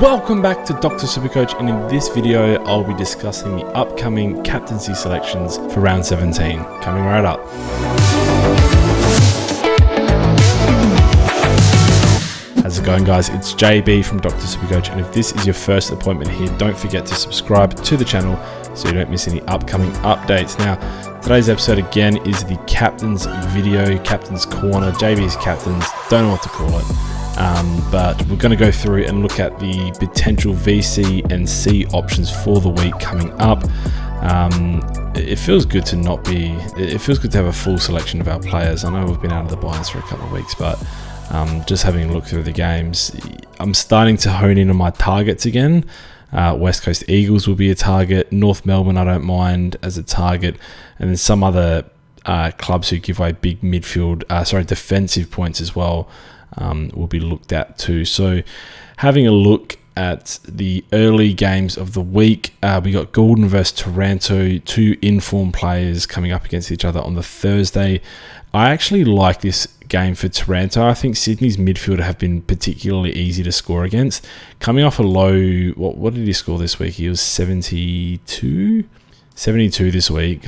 Welcome back to Dr. SuperCoach, and in this video I'll be discussing the upcoming captaincy selections for round 17, coming right up. How's it going, guys? It's JB from Dr. SuperCoach, and if this is your first appointment here, don't forget to subscribe to the channel so you don't miss any upcoming updates. Now, today's episode again is the Captain's Video, Captain's Corner, JB's Captains, don't know what to call it. But we're going to go through and look at the potential VC and C options for the week coming up. It feels good to have a full selection of our players. I know we've been out of the binds for a couple of weeks, but just having a look through the games, I'm starting to hone in on my targets again. West Coast Eagles will be a target. North Melbourne, I don't mind as a target. And then some other clubs who give away big defensive points as well. Will be looked at too. So having a look at the early games of the week, we got Golden versus Taranto, two informed players coming up against each other on the Thursday. I actually like this game for Taranto. I think Sydney's midfielder have been particularly easy to score against. Coming off a low, what did he score this week? He was 72 this week.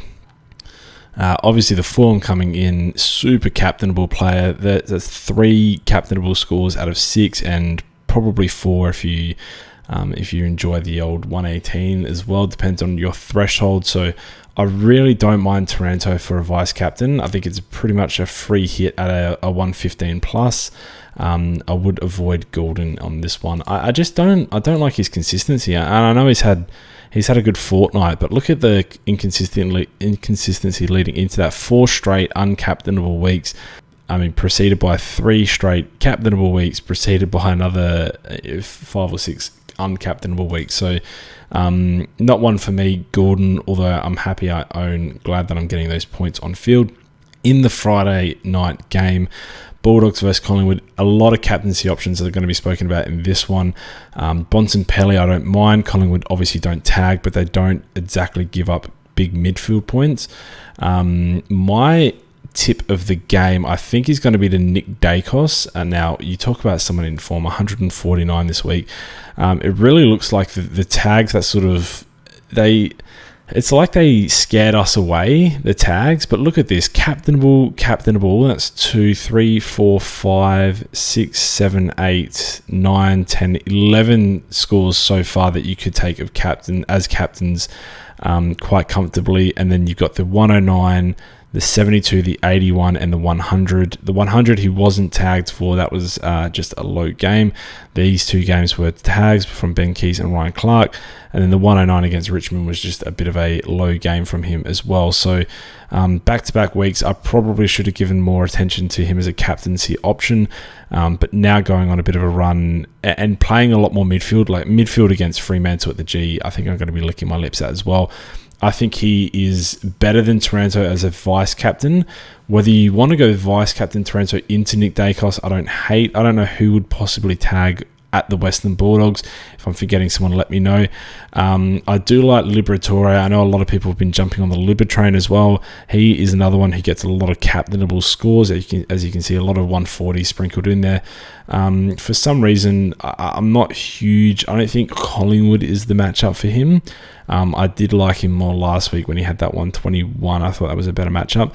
Obviously, the form coming in, super captainable player. That's 3 captainable scores out of 6, and probably 4 if you enjoy the old 118 as well. Depends on your threshold. So I really don't mind Taranto for a vice captain. I think it's pretty much a free hit at a 115 plus. I would avoid Golden on this one. I just don't like his consistency, and I know he's had a good fortnight, but look at the inconsistency leading into that. 4 straight uncaptainable weeks. I mean, preceded by 3 straight captainable weeks, preceded by another 5 or 6 uncaptainable weeks. So not one for me, Gordon, although I'm happy I own, glad that I'm getting those points on field. In the Friday night game, Bulldogs versus Collingwood, a lot of captaincy options that are going to be spoken about in this one. Bontempelli, I don't mind. Collingwood obviously don't tag, but they don't exactly give up big midfield points. My tip of the game, I think, is going to be to Nick Daicos. Now, you talk about someone in form, 149 this week. It really looks like the tags that sort of... It's like they scared us away, the tags, but look at this. Captainable, that's 2, 3, 4, 5, 6, 7, 8, 9, 10, 11 scores so far that you could take of captains quite comfortably. And then you've got the 109, the 72, the 81, and the 100. The 100 he wasn't tagged for. That was just a low game. These 2 games were tags from Ben Keys and Ryan Clark. And then the 109 against Richmond was just a bit of a low game from him as well. So back-to-back weeks, I probably should have given more attention to him as a captaincy option. But now going on a bit of a run and playing a lot more midfield, like midfield against Fremantle at the G, I think I'm going to be licking my lips at as well. I think he is better than Taranto as a vice captain. Whether you want to go vice captain Taranto into Nick Daicos, I don't know who would possibly tag at the Western Bulldogs. If I'm forgetting someone, let me know. I do like Liberatore. I know a lot of people have been jumping on the Liber train as well. He is another one who gets a lot of captainable scores. As you can see, a lot of 140 sprinkled in there. For some reason, I'm not huge. I don't think Collingwood is the matchup for him. I did like him more last week when he had that 121. I thought that was a better matchup.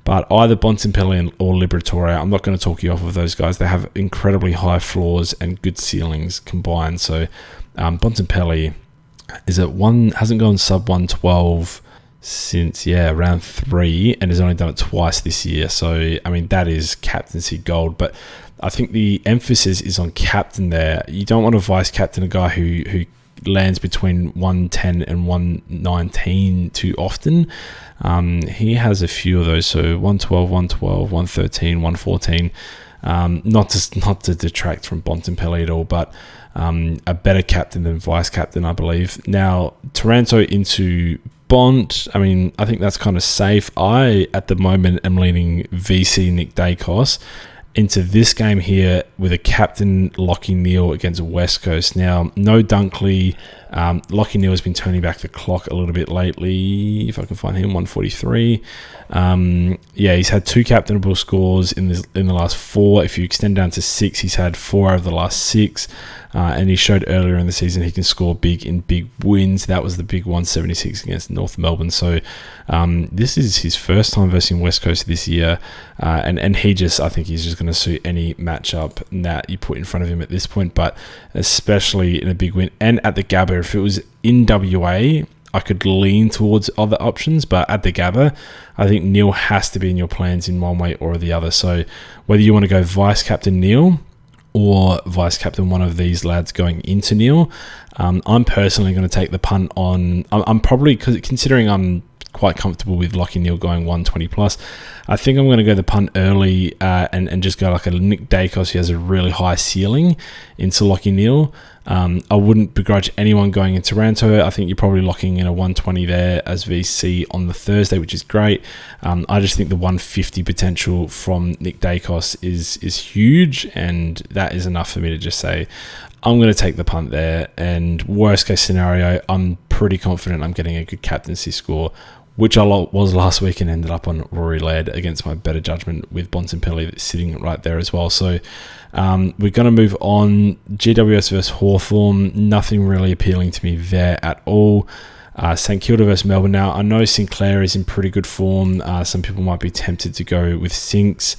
But either Bontempelli or Liberatore, I'm not going to talk you off of those guys. They have incredibly high floors and good ceilings combined. So Bontempelli hasn't gone sub 112 since round 3, and has only done it twice this year. So I mean, that is captaincy gold. But I think the emphasis is on captain there. You don't want to vice captain a guy who lands between 110 and 119 too often. He has a few of those, so 112, 113, 114. Not to detract from Bontempelli at all, but a better captain than vice captain, I believe. Now, Taranto into Bont, I mean, I think that's kind of safe. I, at the moment, am leaning VC Nick Daicos into this game here with a captain Lachie Neale against West Coast. Now, no Dunkley. Lachie Neale has been turning back the clock a little bit lately. If I can find him, 143. He's had 2 captainable scores in the last 4. If you extend down to 6, he's had 4 out of the last 6. and he showed earlier in the season he can score big in big wins. That was the big 176 against North Melbourne. So this is his first time versus West Coast this year, and I think he's just going to suit any matchup that you put in front of him at this point, but especially in a big win. And at the Gabba, if it was in WA, I could lean towards other options, but at the Gabba, I think Neale has to be in your plans in one way or the other. So whether you want to go vice captain Neale or vice captain one of these lads going into Neale, I'm personally going to take the punt on. I'm probably, because considering I'm quite comfortable with Lachie Neale going 120 plus, I think I'm going to go the punt early and just go like a Nick Daicos who has a really high ceiling into Lachie Neale. I wouldn't begrudge anyone going into Taranto. I think you're probably locking in a 120 there as VC on the Thursday, which is great. I just think the 150 potential from Nick Daicos is huge, and that is enough for me to just say I'm going to take the punt there. And worst case scenario, I'm pretty confident I'm getting a good captaincy score, which I was last week and ended up on Rory Laird against my better judgment with Bontempelli sitting right there as well. So we're going to move on. GWS versus Hawthorn, nothing really appealing to me there at all. St Kilda versus Melbourne. Now, I know Sinclair is in pretty good form. Some people might be tempted to go with Sinks.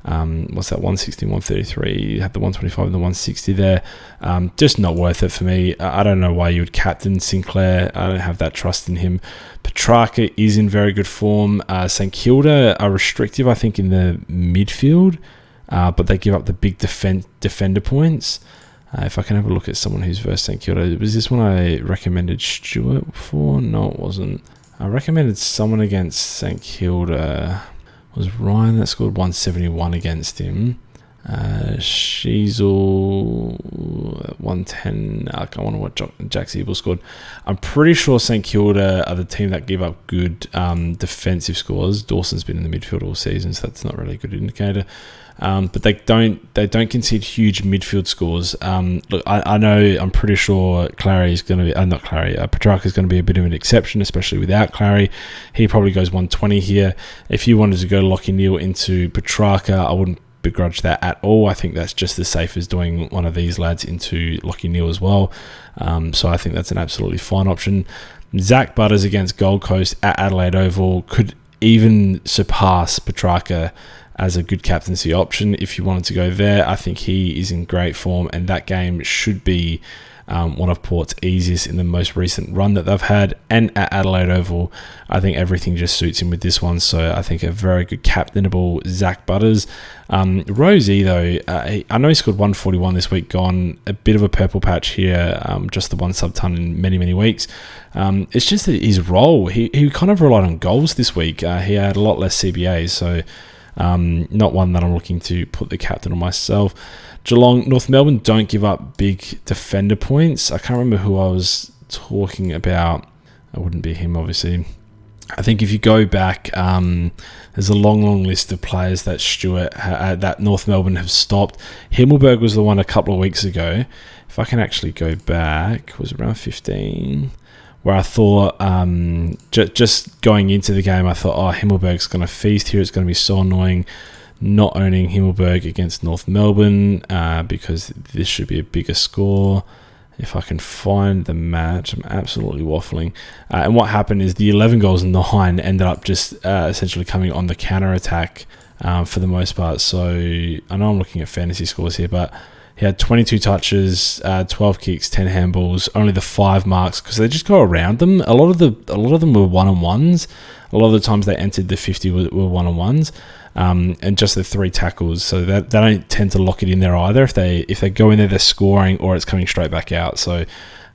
What's that, 160, 133? You have the 125 and the 160 there. Just not worth it for me. I don't know why you would captain Sinclair. I don't have that trust in him. Petrarca is in very good form. St Kilda are restrictive, I think, in the midfield, but they give up the big defender points. If I can have a look at someone who's versus St Kilda. Was this one I recommended Stewart for? No, it wasn't. I recommended someone against St Kilda. It was Ryan that scored 171 against him. Cheezo 110. I wonder what Jack Siebel scored. I'm pretty sure St Kilda are the team that give up good defensive scores. Dawson's been in the midfield all season, so that's not really a good indicator. But they don't concede huge midfield scores. Look, I know, I'm pretty sure Clary is going to be, not Clary, Petrarca is going to be a bit of an exception, especially without Clary. He probably goes 120 here. If you wanted to go Lachie Neale into Petrarca, I wouldn't begrudge that at all. I think that's just as safe as doing one of these lads into Lachie Neale as well. So I think that's an absolutely fine option. Zach Butters against Gold Coast at Adelaide Oval could even surpass Petrarca as a good captaincy option if you wanted to go there. I think he is in great form, and that game should be one of Port's easiest in the most recent run that they've had. And at Adelaide Oval, I think everything just suits him with this one. So I think a very good captainable Zach Butters. Rosie, though, I know he scored 141 this week, gone a bit of a purple patch here, just the one sub-ton in many, many weeks. It's just that his role, he kind of relied on goals this week. He had a lot less CBAs, so not one that I'm looking to put the captain on myself. Geelong, North Melbourne don't give up big defender points. I can't remember who I was talking about. It wouldn't be him, obviously. I think if you go back, there's a long list of players that that North Melbourne have stopped. Himmelberg was the one a couple of weeks ago. If I can actually go back, it was around 15, where I thought, just going into the game, I thought, Himmelberg's going to feast here. It's going to be so annoying not owning Himmelberg against North Melbourne, because this should be a bigger score. If I can find the match, I'm absolutely waffling. And what happened is the 11 goals 9 ended up just essentially coming on the counter-attack for the most part. So I know I'm looking at fantasy scores here, but he had 22 touches, 12 kicks, 10 handballs, only the 5 marks, because they just go around them. A lot of them were one-on-ones. A lot of the times they entered the 50 were one-on-ones. And just the 3 tackles, so that they don't tend to lock it in there either. If they go in there, they're scoring, or it's coming straight back out. So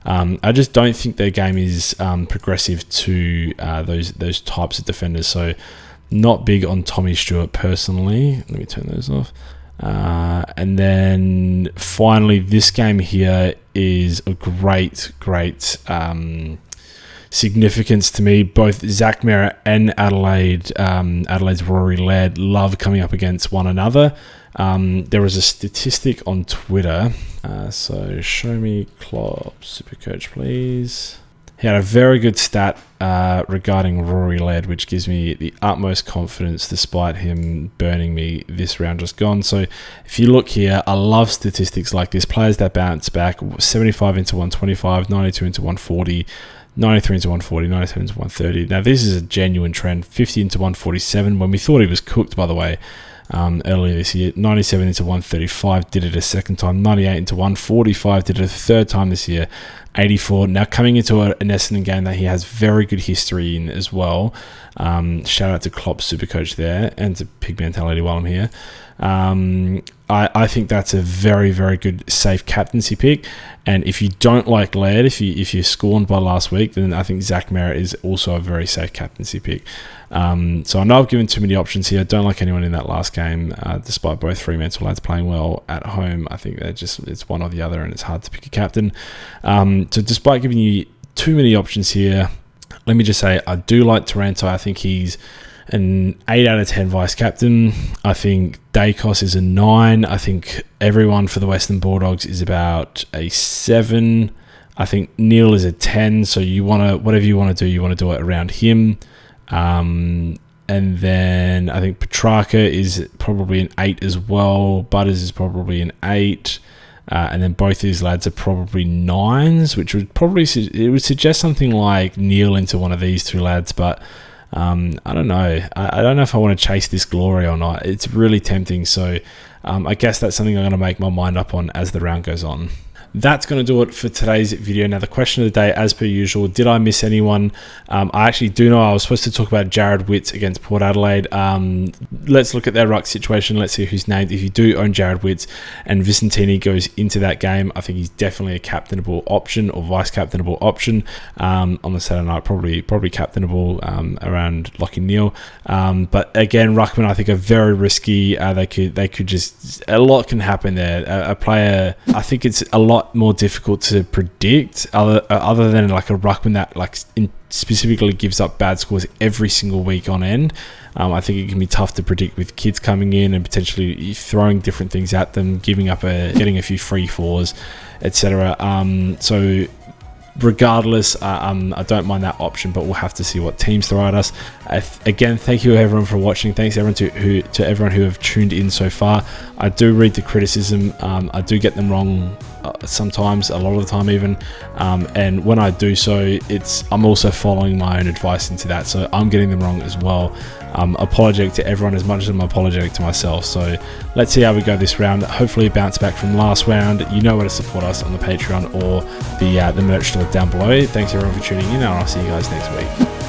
I just don't think their game is progressive to those types of defenders. So not big on Tommy Stewart personally. Let me turn those off. And then finally, this game here is a great significance to me. Both Zach Merrett and Adelaide's Rory Laird love coming up against one another. There was a statistic on Twitter. So show me Klopp SuperCoach, please. He had a very good stat regarding Rory Laird, which gives me the utmost confidence despite him burning me this round just gone. So if you look here, I love statistics like this. Players that bounce back, 75 into 125, 92 into 140, 93 into 140, 97 into 130. Now this is a genuine trend. 50 into 147 when we thought he was cooked, by the way, earlier this year. 97 into 135, did it a second time. 98 into 145, did it a third time this year. 84. Now coming into an Essendon game that he has very good history in as well. Shout out to Klopp's SuperCoach there, and to Pig Mentality while I'm here. I think that's a very, very good safe captaincy pick. And if you don't like Laird, if you're scorned by last week, then I think Zach Merrett is also a very safe captaincy pick. So I know I've given too many options here. I don't like anyone in that last game, despite both Fremantle lads playing well at home. I think it's one or the other, and it's hard to pick a captain. So despite giving you too many options here, let me just say I do like Taranto. I think he's an 8 out of 10 vice captain. I think Daicos is a 9. I think everyone for the Western Bulldogs is about a 7. I think Neale is a 10. So you want to, whatever you want to do, you want to do it around him. And then I think Petrarca is probably an 8 as well. Butters is probably an 8. And then both these lads are probably 9s, which would probably suggest something like Neale into one of these two lads, but I don't know. I don't know if I want to chase this glory or not. It's really tempting, so I guess that's something I'm going to make my mind up on as the round goes on. That's going to do it for today's video. Now, the question of the day, as per usual, did I miss anyone? I actually do know I was supposed to talk about Jared Witts against Port Adelaide. Let's look at their ruck situation. Let's see who's named. If you do own Jared Witts and Vicentini goes into that game, I think he's definitely a captainable option or vice-captainable option on the Saturday night. Probably captainable around Lachie Neale. But again, ruckman I think are very risky. They could just, a lot can happen there. A player, I think it's a lot more difficult to predict other than like a ruckman that specifically gives up bad scores every single week on end. I think it can be tough to predict with kids coming in and potentially throwing different things at them, getting a few free fours, etc. So regardless, I don't mind that option, but we'll have to see what teams throw at us. Again, thank you everyone for watching. Thanks everyone to everyone who have tuned in so far. I do read the criticism. I do get them wrong sometimes, a lot of the time even, and when I do so, I'm also following my own advice into that, so I'm getting them wrong as well. Apologetic to everyone as much as I'm apologetic to myself. So let's see how we go this round. Hopefully bounce back from last round. You know where to support us on the Patreon or the merch store down below. Thanks everyone for tuning in, and I'll see you guys next week.